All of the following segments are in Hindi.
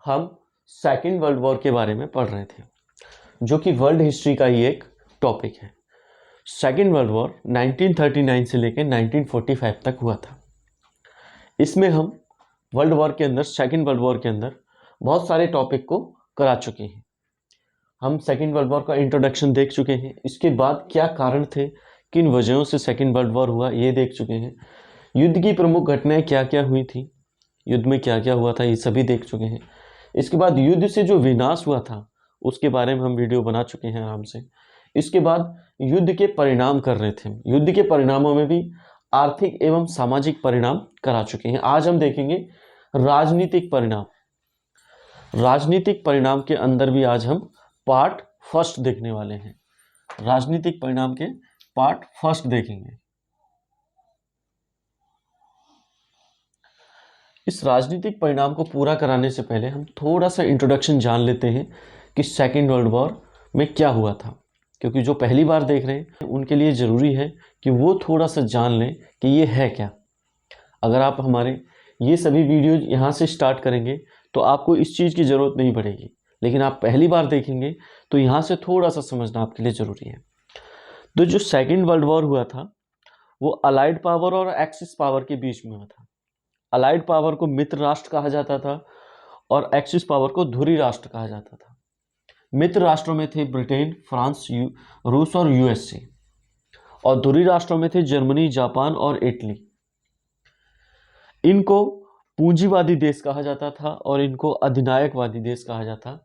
हम सेकेंड वर्ल्ड वॉर के बारे में पढ़ रहे थे, जो कि वर्ल्ड हिस्ट्री का ही एक टॉपिक है। सेकेंड वर्ल्ड वॉर 1939 से लेकर 1945 तक हुआ था। इसमें हम वर्ल्ड वॉर के अंदर, सेकेंड वर्ल्ड वॉर के अंदर बहुत सारे टॉपिक को करा चुके हैं। हम सेकेंड वर्ल्ड वॉर का इंट्रोडक्शन देख चुके हैं, इसके बाद क्या कारण थे, किन वजहों से सेकेंड वर्ल्ड वॉर हुआ, ये देख चुके हैं। युद्ध की प्रमुख घटनाएं क्या क्या हुई थी, युद्ध में क्या क्या हुआ था, ये सभी देख चुके हैं। इसके बाद युद्ध से जो विनाश हुआ था उसके बारे में हम वीडियो बना चुके हैं आराम से। इसके बाद युद्ध के परिणाम कर रहे थे, युद्ध के परिणामों में भी आर्थिक एवं सामाजिक परिणाम करा चुके हैं। आज हम देखेंगे राजनीतिक परिणाम। राजनीतिक परिणाम के अंदर भी आज हम पार्ट फर्स्ट देखने वाले हैं। राजनीतिक परिणाम के पार्ट फर्स्ट देखेंगे। इस राजनीतिक परिणाम को पूरा कराने से पहले हम थोड़ा सा इंट्रोडक्शन जान लेते हैं कि सेकेंड वर्ल्ड वॉर में क्या हुआ था, क्योंकि जो पहली बार देख रहे हैं उनके लिए ज़रूरी है कि वो थोड़ा सा जान लें कि ये है क्या। अगर आप हमारे ये सभी वीडियो यहाँ से स्टार्ट करेंगे तो आपको इस चीज़ की ज़रूरत नहीं पड़ेगी, लेकिन आप पहली बार देखेंगे तो यहाँ से थोड़ा सा समझना आपके लिए ज़रूरी है। तो जो सेकेंड वर्ल्ड वॉर हुआ था वो अलाइड पावर और एक्सिस पावर के बीच में हुआ था। अलाइड पावर को मित्र राष्ट्र कहा जाता था और एक्सिस पावर को धुरी राष्ट्र कहा जाता था। मित्र राष्ट्रों में थे ब्रिटेन, फ्रांस, रूस और यूएसए, और धुरी राष्ट्रों में थे जर्मनी, जापान और इटली। इनको पूंजीवादी देश कहा जाता था और इनको अधिनायकवादी देश कहा जाता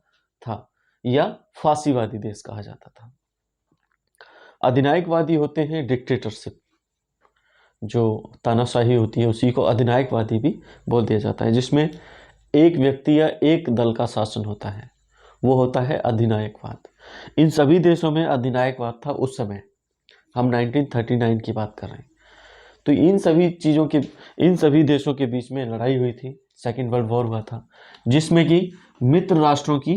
था या फांसीवादी देश कहा जाता था। अधिनायकवादी होते हैं डिक्टेटरशिप, जो तानाशाही होती है उसी को अधिनायकवादी भी बोल दिया जाता है, जिसमें एक व्यक्ति या एक दल का शासन होता है, वो होता है अधिनायकवाद। इन सभी देशों में अधिनायकवाद था उस समय। हम 1939 की बात कर रहे हैं। तो इन सभी देशों के बीच में लड़ाई हुई थी, सेकेंड वर्ल्ड वॉर हुआ था, जिसमें कि मित्र राष्ट्रों की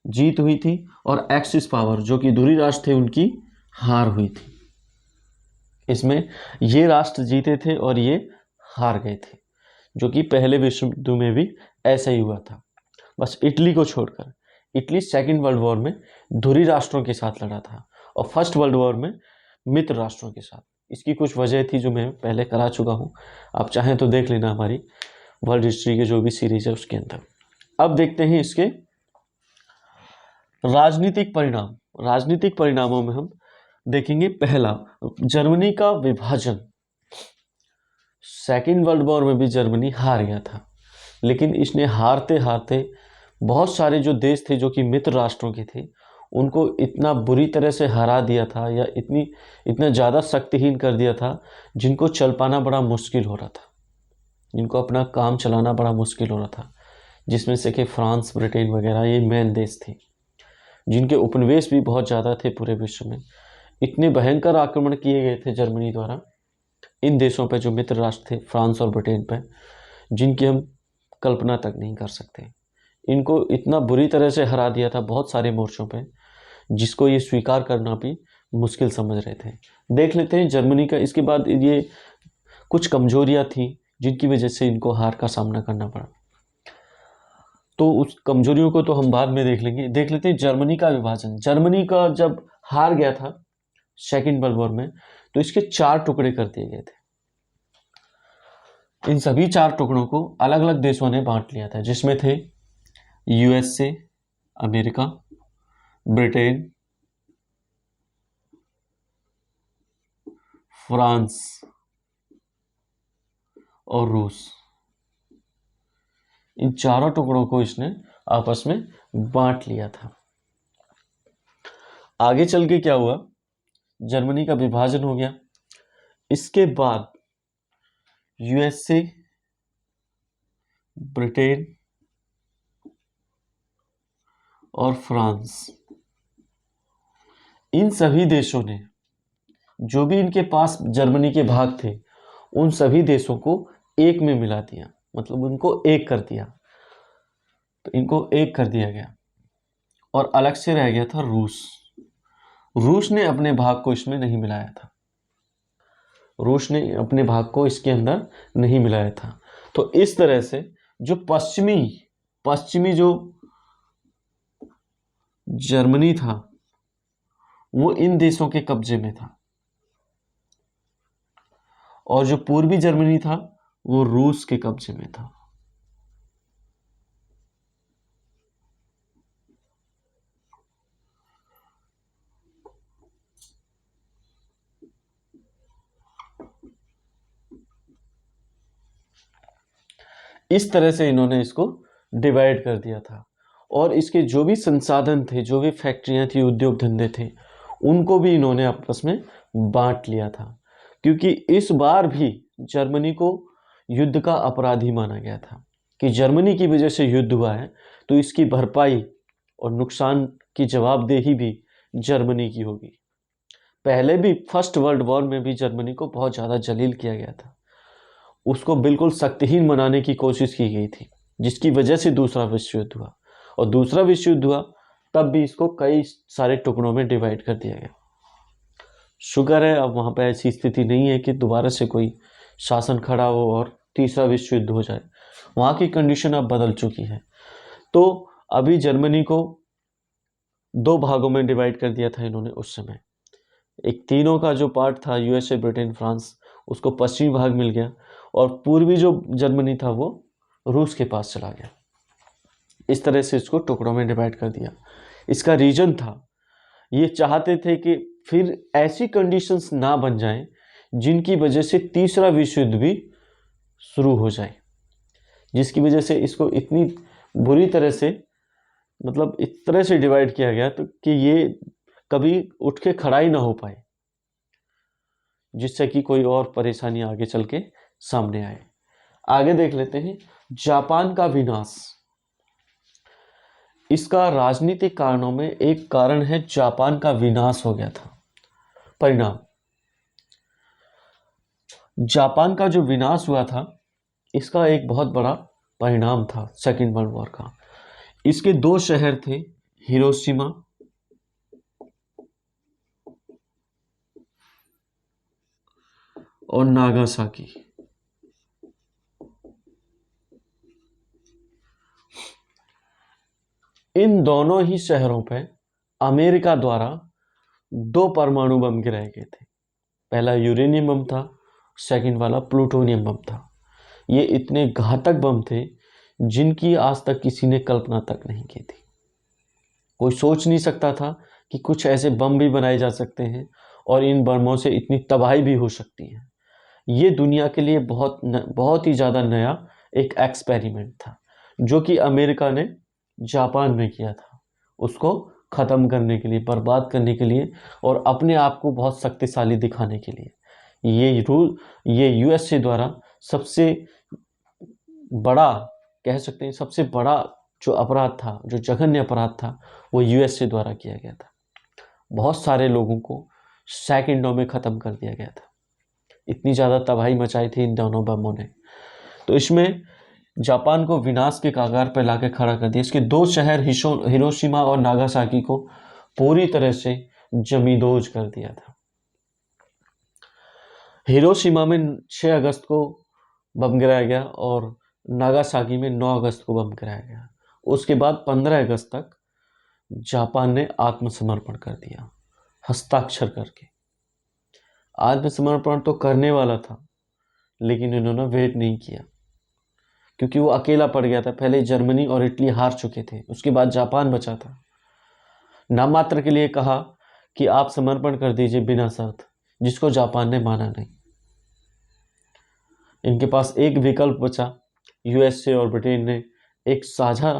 जीत हुई थी और एक्सिस पावर जो कि धुरी राष्ट्र थे उनकी हार हुई थी। इसमें ये राष्ट्र जीते थे और ये हार गए थे, जो कि पहले विश्व युद्ध में भी ऐसा ही हुआ था, बस इटली को छोड़कर। इटली सेकेंड वर्ल्ड वॉर में धुरी राष्ट्रों के साथ लड़ा था और फर्स्ट वर्ल्ड वॉर में मित्र राष्ट्रों के साथ। इसकी कुछ वजह थी जो मैं पहले करा चुका हूँ, आप चाहें तो देख लेना हमारी वर्ल्ड हिस्ट्री के जो भी सीरीज है उसके अंदर। अब देखते हैं इसके राजनीतिक परिणाम। राजनीतिक परिणामों में हम देखेंगे पहला, जर्मनी का विभाजन। सेकेंड वर्ल्ड वॉर में भी जर्मनी हार गया था, लेकिन इसने हारते हारते बहुत सारे जो देश थे जो कि मित्र राष्ट्रों के थे उनको इतना बुरी तरह से हरा दिया था या इतना ज़्यादा शक्तिहीन कर दिया था जिनको चल पाना बड़ा मुश्किल हो रहा था, जिनको अपना काम चलाना बड़ा मुश्किल हो रहा था, जिसमें से कि फ्रांस, ब्रिटेन वगैरह ये मेन देश थे, जिनके उपनिवेश भी बहुत ज़्यादा थे पूरे विश्व में। इतने भयंकर आक्रमण किए गए थे जर्मनी द्वारा इन देशों पर जो मित्र राष्ट्र थे, फ्रांस और ब्रिटेन पर, जिनकी हम कल्पना तक नहीं कर सकते। इनको इतना बुरी तरह से हरा दिया था बहुत सारे मोर्चों पे, जिसको ये स्वीकार करना भी मुश्किल समझ रहे थे। देख लेते हैं जर्मनी का। इसके बाद ये कुछ कमजोरियां थी जिनकी वजह से इनको हार का सामना करना पड़ा, तो उस कमजोरियों को तो हम बाद में देख लेंगे। देख लेते हैं जर्मनी का विभाजन। जर्मनी का जब हार गया था सेकेंड वर्ल्ड वॉर में तो इसके 4 टुकड़े कर दिए गए थे। इन सभी 4 टुकड़ों को अलग अलग देशों ने बांट लिया था, जिसमें थे यूएसए, अमेरिका, ब्रिटेन, फ्रांस और रूस। इन चारों टुकड़ों को इसने आपस में बांट लिया था। आगे चल के क्या हुआ, जर्मनी का विभाजन हो गया। इसके बाद यूएसए, ब्रिटेन और फ्रांस, इन सभी देशों ने जो भी इनके पास जर्मनी के भाग थे उन सभी देशों को एक में मिला दिया, मतलब उनको एक कर दिया। तो इनको एक कर दिया गया और अलग से रह गया था रूस। रूस ने अपने भाग को इसमें नहीं मिलाया था, रूस ने अपने भाग को इसके अंदर नहीं मिलाया था। तो इस तरह से जो पश्चिमी पश्चिमी जो जर्मनी था वो इन देशों के कब्जे में था, और जो पूर्वी जर्मनी था वो रूस के कब्जे में था। इस तरह से इन्होंने इसको डिवाइड कर दिया था, और इसके जो भी संसाधन थे, जो भी फैक्ट्रियां थी, उद्योग धंधे थे, उनको भी इन्होंने आपस में बांट लिया था। क्योंकि इस बार भी जर्मनी को युद्ध का अपराधी माना गया था कि जर्मनी की वजह से युद्ध हुआ है, तो इसकी भरपाई और नुकसान की जवाबदेही भी जर्मनी की होगी। पहले भी फर्स्ट वर्ल्ड वॉर में भी जर्मनी को बहुत ज़्यादा जलील किया गया था, उसको बिल्कुल शक्तिहीन बनाने की कोशिश की गई थी, जिसकी वजह से दूसरा विश्व युद्ध हुआ। और दूसरा विश्व युद्ध हुआ तब भी इसको कई सारे टुकड़ों में डिवाइड कर दिया गया। शुक्र है अब वहाँ पे ऐसी स्थिति नहीं है कि दोबारा से कोई शासन खड़ा हो और तीसरा विश्व युद्ध हो जाए। वहाँ की कंडीशन अब बदल चुकी है। तो अभी जर्मनी को दो भागों में डिवाइड कर दिया था इन्होंने उस समय। एक तीनों का जो पार्ट था, यूएसए, ब्रिटेन, फ्रांस, उसको पश्चिमी भाग मिल गया, और पूर्वी जो जर्मनी था वो रूस के पास चला गया। इस तरह से इसको टुकड़ों में डिवाइड कर दिया। इसका रीजन था, ये चाहते थे कि फिर ऐसी कंडीशंस ना बन जाएं जिनकी वजह से तीसरा विश्व युद्ध भी शुरू हो जाए, जिसकी वजह से इसको इतनी बुरी तरह से, मतलब इस तरह से डिवाइड किया गया तो कि ये कभी उठ के खड़ा ही ना हो पाए, जिससे कि कोई और परेशानी आगे चल के सामने आए। आगे देख लेते हैं जापान का विनाश। इसका राजनीतिक कारणों में एक कारण है, जापान का विनाश हो गया था। परिणाम, जापान का जो विनाश हुआ था इसका एक बहुत बड़ा परिणाम था सेकेंड वर्ल्ड वॉर का। इसके दो शहर थे, हिरोशिमा और नागासाकी। इन दोनों ही शहरों पर अमेरिका द्वारा दो परमाणु बम गिराए गए थे। पहला यूरेनियम बम था, सेकंड वाला प्लूटोनियम बम था। ये इतने घातक बम थे जिनकी आज तक किसी ने कल्पना तक नहीं की थी। कोई सोच नहीं सकता था कि कुछ ऐसे बम भी बनाए जा सकते हैं और इन बमों से इतनी तबाही भी हो सकती है। ये दुनिया के लिए बहुत ही ज़्यादा नया एक एक्सपेरिमेंट था, जो कि अमेरिका ने जापान में किया था, उसको ख़त्म करने के लिए, बर्बाद करने के लिए, और अपने आप को बहुत शक्तिशाली दिखाने के लिए। ये यूएसए द्वारा सबसे बड़ा, कह सकते हैं सबसे बड़ा जो अपराध था, जो जघन्य अपराध था, वो यूएसए द्वारा किया गया था। बहुत सारे लोगों को सेकंडों में ख़त्म कर दिया गया था। इतनी ज़्यादा तबाही मचाई थी इन दोनों बमों ने। तो इसमें जापान को विनाश के कगार पर लाके खड़ा कर दिया। इसके दो शहर हिरोशिमा और नागासाकी को पूरी तरह से जमींदोज कर दिया था। हिरोशिमा में 6 अगस्त को बम गिराया गया और नागासाकी में 9 अगस्त को बम गिराया गया। उसके बाद 15 अगस्त तक जापान ने आत्मसमर्पण कर दिया, हस्ताक्षर करके। आत्मसमर्पण तो करने वाला था, लेकिन इन्होंने वेट नहीं किया, क्योंकि वो अकेला पड़ गया था। पहले जर्मनी और इटली हार चुके थे, उसके बाद जापान बचा था। नाम मात्र के लिए कहा कि आप समर्पण कर दीजिए बिना शर्त, जिसको जापान ने माना नहीं। इनके पास एक विकल्प बचा। यूएसए और ब्रिटेन ने एक साझा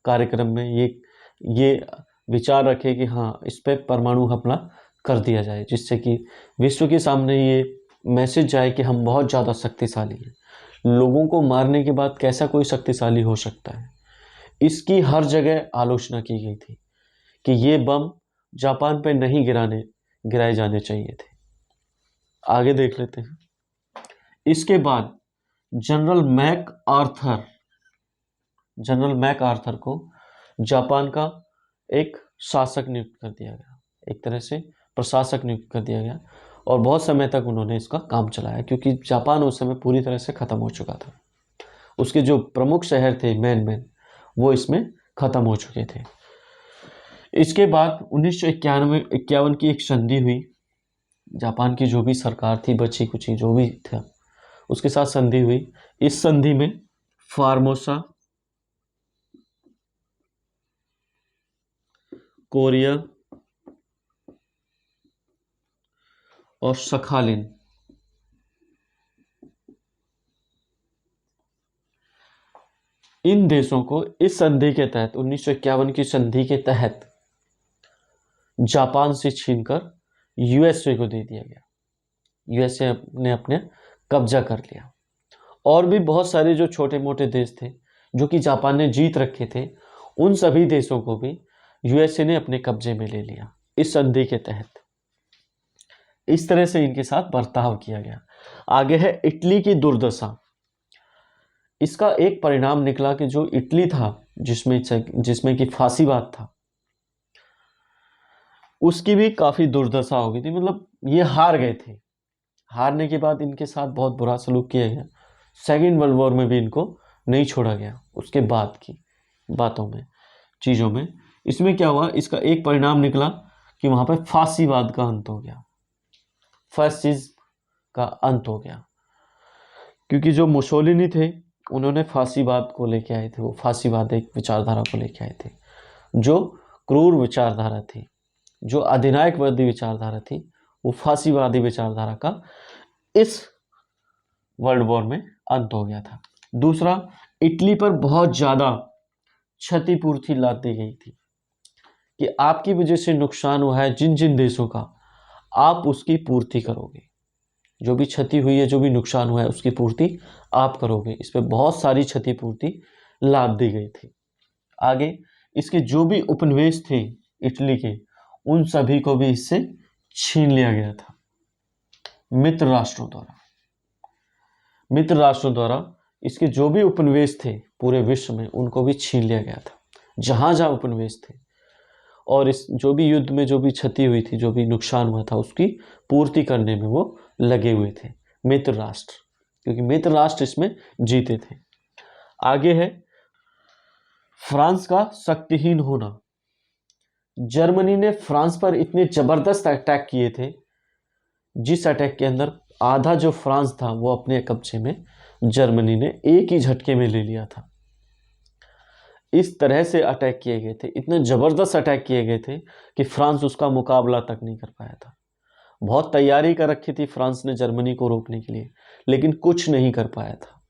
कार्यक्रम में ये विचार रखे कि हाँ, इस पर परमाणु हमला कर दिया जाए, जिससे कि विश्व के सामने ये मैसेज जाए कि हम बहुत ज़्यादा शक्तिशाली हैं। लोगों को मारने के बाद कैसा कोई शक्तिशाली हो सकता है। इसकी हर जगह आलोचना की गई थी कि ये बम जापान पे नहीं गिराए जाने चाहिए थे। आगे देख लेते हैं। इसके बाद जनरल मैक आर्थर को जापान का एक शासक नियुक्त कर दिया गया, एक तरह से प्रशासक नियुक्त कर दिया गया, और बहुत समय तक उन्होंने इसका काम चलाया, क्योंकि जापान उस समय पूरी तरह से ख़त्म हो चुका था। उसके जो प्रमुख शहर थे मेन वो इसमें ख़त्म हो चुके थे। इसके बाद 1951 की एक संधि हुई। जापान की जो भी सरकार थी, बची कुची जो भी था, उसके साथ संधि हुई। इस संधि में फार्मोसा, कोरिया और सखालिन, इन देशों को इस संधि के तहत 1951 की संधि के तहत जापान से छीनकर यूएसए को दे दिया गया। यूएसए ने अपने कब्जा कर लिया। और भी बहुत सारे जो छोटे मोटे देश थे जो कि जापान ने जीत रखे थे, उन सभी देशों को भी यूएसए ने अपने कब्जे में ले लिया इस संधि के तहत। इस तरह से इनके साथ बर्ताव किया गया। आगे है इटली की दुर्दशा। इसका एक परिणाम निकला कि जो इटली था, जिसमें कि फांसीवाद था, उसकी भी काफ़ी दुर्दशा हो गई थी। मतलब ये हार गए थे। हारने के बाद इनके साथ बहुत बुरा सलूक किया गया। सेकेंड वर्ल्ड वॉर में भी इनको नहीं छोड़ा गया। उसके बाद की बातों में, चीज़ों में, इसमें क्या हुआ, इसका एक परिणाम निकला कि वहाँ पर फांसीवाद का अंत हो गया, फासिज्म का अंत हो गया। क्योंकि जो मुसोलिनी थे, उन्होंने फांसीवाद को लेके आए थे। वो फांसीवाद एक विचारधारा को लेके आए थे जो क्रूर विचारधारा थी, जो अधिनायकवादी विचारधारा थी। वो फांसीवादी विचारधारा का इस वर्ल्ड वॉर में अंत हो गया था। दूसरा, इटली पर बहुत ज़्यादा क्षतिपूर्ति लाद दी गई थी कि आपकी वजह से नुकसान हुआ है जिन जिन देशों का, आप उसकी पूर्ति करोगे। जो भी क्षति हुई है, जो भी नुकसान हुआ है, उसकी पूर्ति आप करोगे। इस पर बहुत सारी क्षतिपूर्ति लाद दी गई थी। आगे इसके जो भी उपनिवेश थे इटली के, उन सभी को भी इससे छीन लिया गया था मित्र राष्ट्रों द्वारा। मित्र राष्ट्रों द्वारा इसके जो भी उपनिवेश थे पूरे विश्व में, उनको भी छीन लिया गया था, जहाँ जहाँ उपनिवेश थे। और इस जो भी युद्ध में जो भी क्षति हुई थी, जो भी नुकसान हुआ था, उसकी पूर्ति करने में वो लगे हुए थे मित्र राष्ट्र, क्योंकि मित्र राष्ट्र इसमें जीते थे। आगे है फ्रांस का शक्तिहीन होना। जर्मनी ने फ्रांस पर इतने जबरदस्त अटैक किए थे, जिस अटैक के अंदर आधा जो फ्रांस था वो अपने कब्जे में जर्मनी ने एक ही झटके में ले लिया था। इस तरह से अटैक किए गए थे, इतने ज़बरदस्त अटैक किए गए थे कि फ्रांस उसका मुकाबला तक नहीं कर पाया था। बहुत तैयारी कर रखी थी फ्रांस ने जर्मनी को रोकने के लिए, लेकिन कुछ नहीं कर पाया था,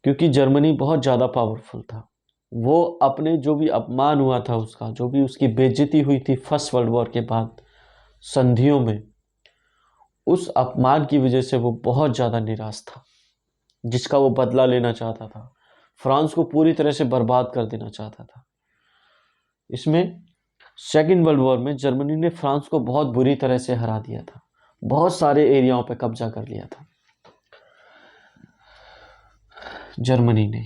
क्योंकि जर्मनी बहुत ज़्यादा पावरफुल था। वो अपने जो भी अपमान हुआ था उसका, जो भी उसकी बेइज्जती हुई थी फर्स्ट वर्ल्ड वॉर के बाद संधियों में, उस अपमान की वजह से वो बहुत ज़्यादा निराश था, जिसका वो बदला लेना चाहता था। फ्रांस को पूरी तरह से बर्बाद कर देना चाहता था। इसमें सेकेंड वर्ल्ड वॉर में जर्मनी ने फ्रांस को बहुत बुरी तरह से हरा दिया था, बहुत सारे एरियाओं पर कब्जा कर लिया था जर्मनी ने।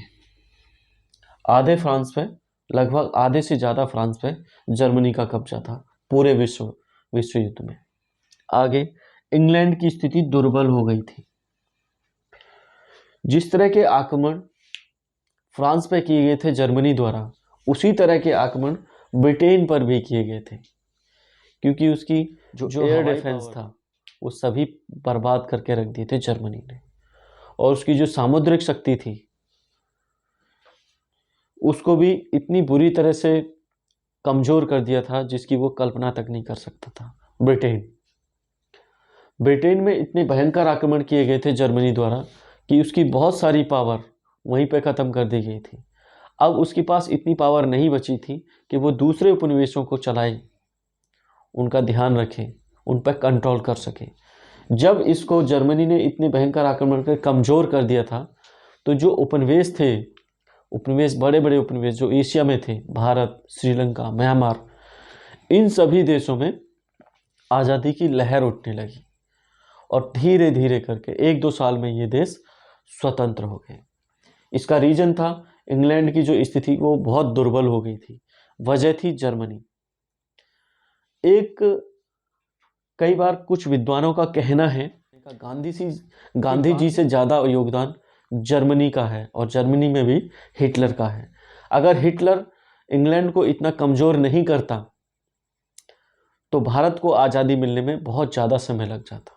आधे फ्रांस पे, लगभग आधे से ज़्यादा फ्रांस पे जर्मनी का कब्जा था पूरे विश्व युद्ध में। आगे इंग्लैंड की स्थिति दुर्बल हो गई थी। जिस तरह के आक्रमण फ्रांस पे किए गए थे जर्मनी द्वारा, उसी तरह के आक्रमण ब्रिटेन पर भी किए गए थे, क्योंकि उसकी जो एयर डिफेंस था वो सभी बर्बाद करके रख दिए थे जर्मनी ने। और उसकी जो सामुद्रिक शक्ति थी उसको भी इतनी बुरी तरह से कमज़ोर कर दिया था जिसकी वो कल्पना तक नहीं कर सकता था। ब्रिटेन में इतने भयंकर आक्रमण किए गए थे जर्मनी द्वारा कि उसकी बहुत सारी पावर वहीं पे ख़त्म कर दी गई थी। अब उसके पास इतनी पावर नहीं बची थी कि वो दूसरे उपनिवेशों को चलाए, उनका ध्यान रखे, उन पर कंट्रोल कर सके। जब इसको जर्मनी ने इतने भयंकर आक्रमण कर कमज़ोर कर दिया था, तो जो उपनिवेश थे, उपनिवेश बड़े बड़े उपनिवेश जो एशिया में थे, भारत, श्रीलंका, म्यांमार, इन सभी देशों में आज़ादी की लहर उठने लगी और धीरे धीरे करके 1-2 साल में ये देश स्वतंत्र हो गए। इसका रीज़न था इंग्लैंड की जो स्थिति वो बहुत दुर्बल हो गई थी, वजह थी जर्मनी। कई बार कुछ विद्वानों का कहना है गांधी जी से ज़्यादा योगदान जर्मनी का है और जर्मनी में भी हिटलर का है। अगर हिटलर इंग्लैंड को इतना कमज़ोर नहीं करता तो भारत को आज़ादी मिलने में बहुत ज़्यादा समय लग जाता।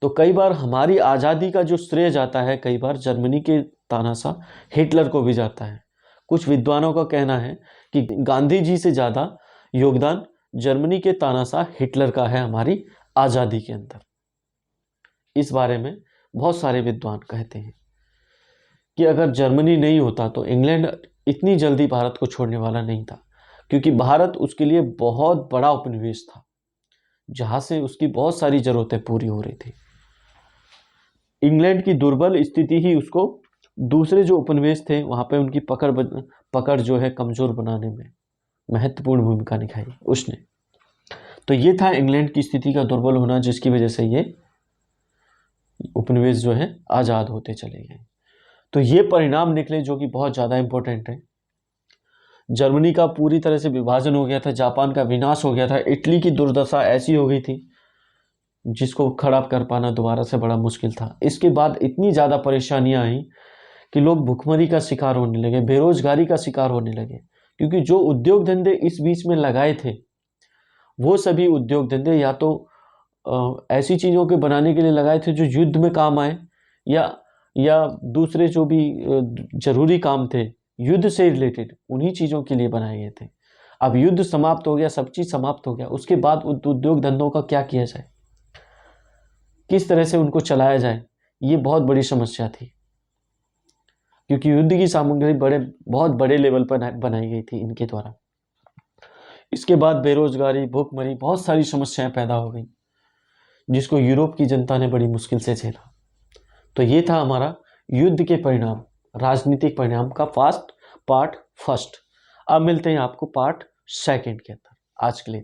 तो कई बार हमारी आज़ादी का जो श्रेय जाता है, कई बार जर्मनी के तानाशाह हिटलर को भी जाता है। कुछ विद्वानों का कहना है कि गांधी जी से ज़्यादा योगदान जर्मनी के तानाशाह हिटलर का है हमारी आज़ादी के अंदर। इस बारे में बहुत सारे विद्वान कहते हैं कि अगर जर्मनी नहीं होता तो इंग्लैंड इतनी जल्दी भारत को छोड़ने वाला नहीं था, क्योंकि भारत उसके लिए बहुत बड़ा उपनिवेश था जहाँ से उसकी बहुत सारी ज़रूरतें पूरी हो रही थी। इंग्लैंड की दुर्बल स्थिति ही उसको दूसरे जो उपनिवेश थे वहाँ पे उनकी पकड़ जो है कमज़ोर बनाने में महत्वपूर्ण भूमिका निभाई उसने। तो ये था इंग्लैंड की स्थिति का दुर्बल होना, जिसकी वजह से ये उपनिवेश जो है आज़ाद होते चले गए। तो ये परिणाम निकले जो कि बहुत ज़्यादा इम्पोर्टेंट है। जर्मनी का पूरी तरह से विभाजन हो गया था, जापान का विनाश हो गया था, इटली की दुर्दशा ऐसी हो गई थी जिसको खड़ा कर पाना दोबारा से बड़ा मुश्किल था। इसके बाद इतनी ज़्यादा परेशानियां आई कि लोग भुखमरी का शिकार होने लगे, बेरोजगारी का शिकार होने लगे, क्योंकि जो उद्योग धंधे इस बीच में लगाए थे वो सभी उद्योग धंधे या तो ऐसी चीज़ों के बनाने के लिए लगाए थे जो युद्ध में काम आए, या दूसरे जो भी जरूरी काम थे युद्ध से रिलेटेड उन्हीं चीज़ों के लिए बनाए गए थे। अब युद्ध समाप्त हो गया, सब चीज़ समाप्त हो गया, उसके बाद उद्योग धंधों का क्या किया जाए, किस तरह से उनको चलाया जाए, ये बहुत बड़ी समस्या थी, क्योंकि युद्ध की सामग्री बहुत बड़े लेवल पर बनाई गई थी इनके द्वारा। इसके बाद बेरोजगारी, भूखमरी, बहुत सारी समस्याएं पैदा हो गई जिसको यूरोप की जनता ने बड़ी मुश्किल से झेला। तो ये था हमारा युद्ध के परिणाम, राजनीतिक परिणाम का पार्ट फर्स्ट। अब मिलते हैं आपको पार्ट सेकंड के अंदर। आज के लिए